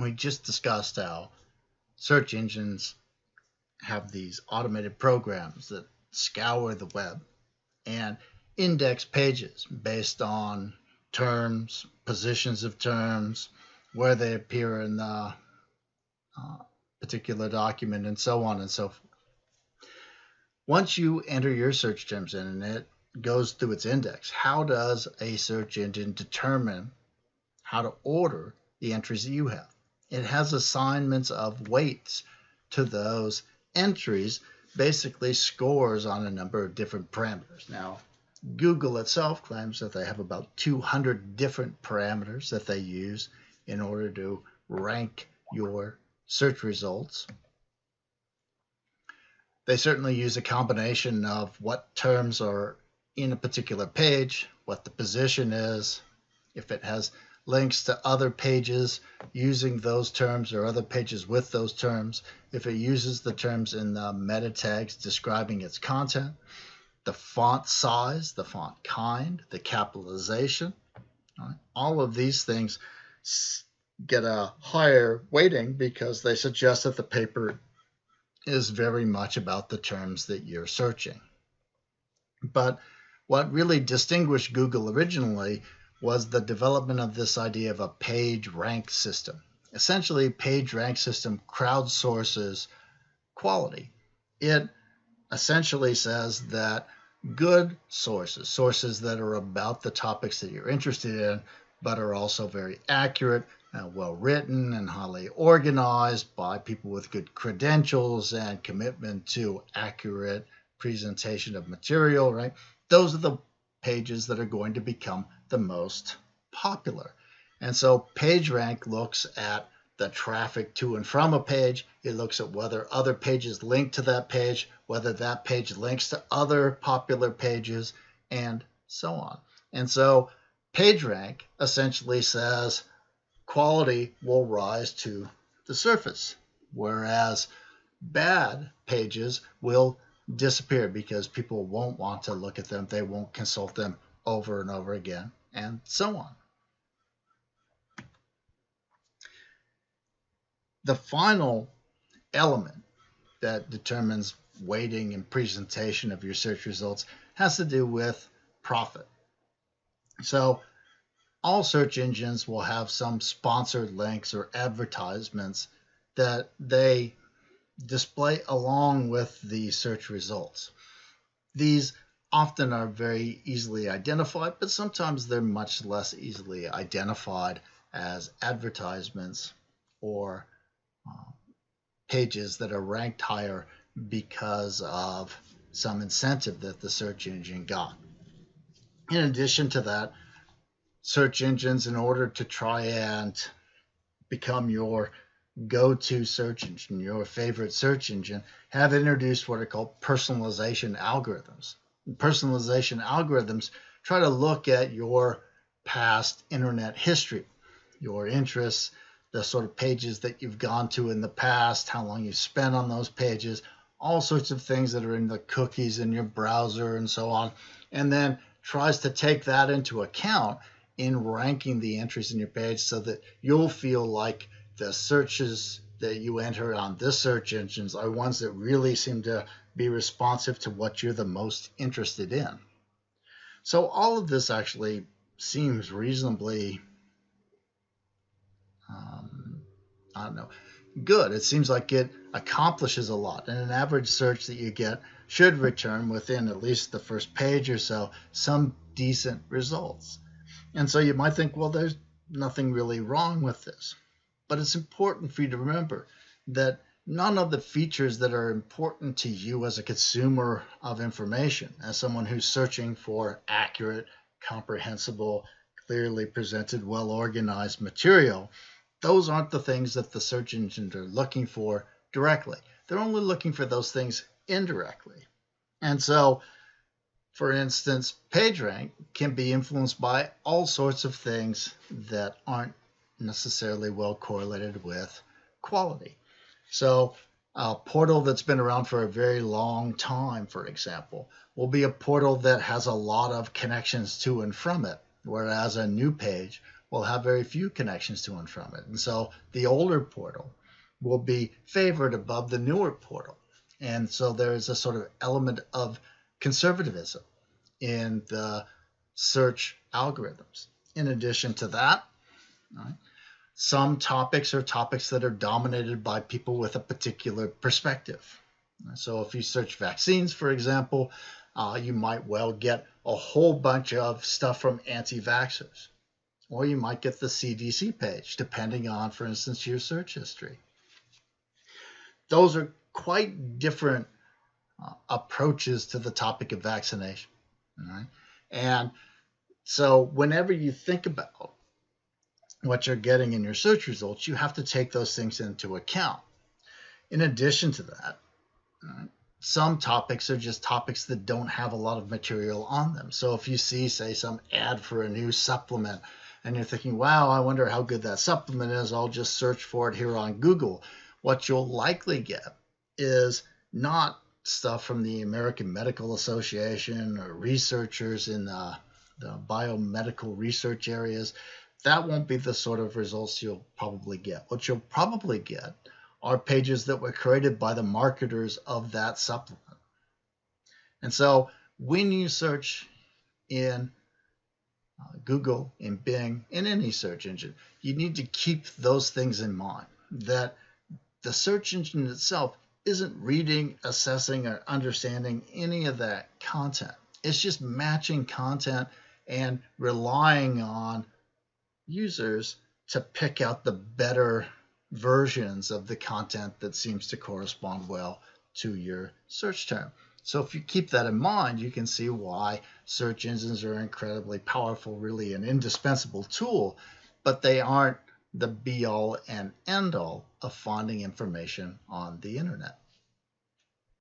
we just discussed how search engines have these automated programs that scour the web and index pages based on terms, positions of terms, where they appear in the particular document, and so on and so forth. Once you enter your search terms in and it goes through its index, how does a search engine determine how to order the entries that you have? It has assignments of weights to those entries, basically scores on a number of different parameters. Now, Google itself claims that they have about 200 different parameters that they use in order to rank your search results. They certainly use a combination of what terms are in a particular page, what the position is, if it has links to other pages using those terms or other pages with those terms, if it uses the terms in the meta tags describing its content, the font size, the font kind, the capitalization. All of these things get a higher weighting because they suggest that the paper is very much about the terms that you're searching. But what really distinguished Google originally was the development of this idea of a page rank system. Essentially, page rank system crowdsources quality. It essentially says that good sources, sources that are about the topics that you're interested in, but are also very accurate, well written, and highly organized by people with good credentials and commitment to accurate presentation of material, right? Those are the pages that are going to become the most popular. And so PageRank looks at the traffic to and from a page. It looks at whether other pages link to that page, whether that page links to other popular pages, and so on. And so PageRank essentially says quality will rise to the surface, whereas bad pages will disappear because people won't want to look at them. They won't consult them over and over again, and so on. The final element that determines weighting and presentation of your search results has to do with profit. So all search engines will have some sponsored links or advertisements that they display along with the search results. These often are very easily identified, but sometimes they're much less easily identified as advertisements or pages that are ranked higher because of some incentive that the search engine got. In addition to that, search engines, in order to try and become your go-to search engine, your favorite search engine, have introduced what are called personalization algorithms. Personalization algorithms try to look at your past internet history, your interests, the sort of pages that you've gone to in the past, how long you've spent on those pages, all sorts of things that are in the cookies in your browser and so on, and then tries to take that into account in ranking the entries in your page so that you'll feel like the searches that you enter on this search engines are ones that really seem to be responsive to what you're the most interested in. So all of this actually seems reasonably good. It seems like it accomplishes a lot, and an average search that you get should return within at least the first page or so some decent results. And so you might think, well, there's nothing really wrong with this. But it's important for you to remember that none of the features that are important to you as a consumer of information, as someone who's searching for accurate, comprehensible, clearly presented, well-organized material, those aren't the things that the search engines are looking for directly. They're only looking for those things indirectly. And so, for instance, PageRank can be influenced by all sorts of things that aren't necessarily well correlated with quality. So a portal that's been around for a very long time, for example, will be a portal that has a lot of connections to and from it, whereas a new page will have very few connections to and from it. And so the older portal will be favored above the newer portal. And so there is a sort of element of conservatism in the search algorithms. In addition to that, right, some topics are topics that are dominated by people with a particular perspective. So if you search vaccines, for example, you might well get a whole bunch of stuff from anti-vaxxers, or you might get the CDC page, depending on, for instance, your search history. Those are quite different approaches to the topic of vaccination. All right? And so whenever you think about what you're getting in your search results, you have to take those things into account. In addition to that, right, some topics are just topics that don't have a lot of material on them. So if you see, say, some ad for a new supplement and you're thinking, wow, I wonder how good that supplement is, I'll just search for it here on Google, what you'll likely get is not stuff from the American Medical Association or researchers in the biomedical research areas. That won't be the sort of results you'll probably get. What you'll probably get are pages that were created by the marketers of that supplement. And so when you search in Google, in Bing, in any search engine, you need to keep those things in mind, that the search engine itself isn't reading, assessing, or understanding any of that content. It's just matching content and relying on users to pick out the better versions of the content that seems to correspond well to your search term. So if you keep that in mind, you can see why search engines are incredibly powerful, really an indispensable tool, but they aren't the be-all and end-all of finding information on the internet.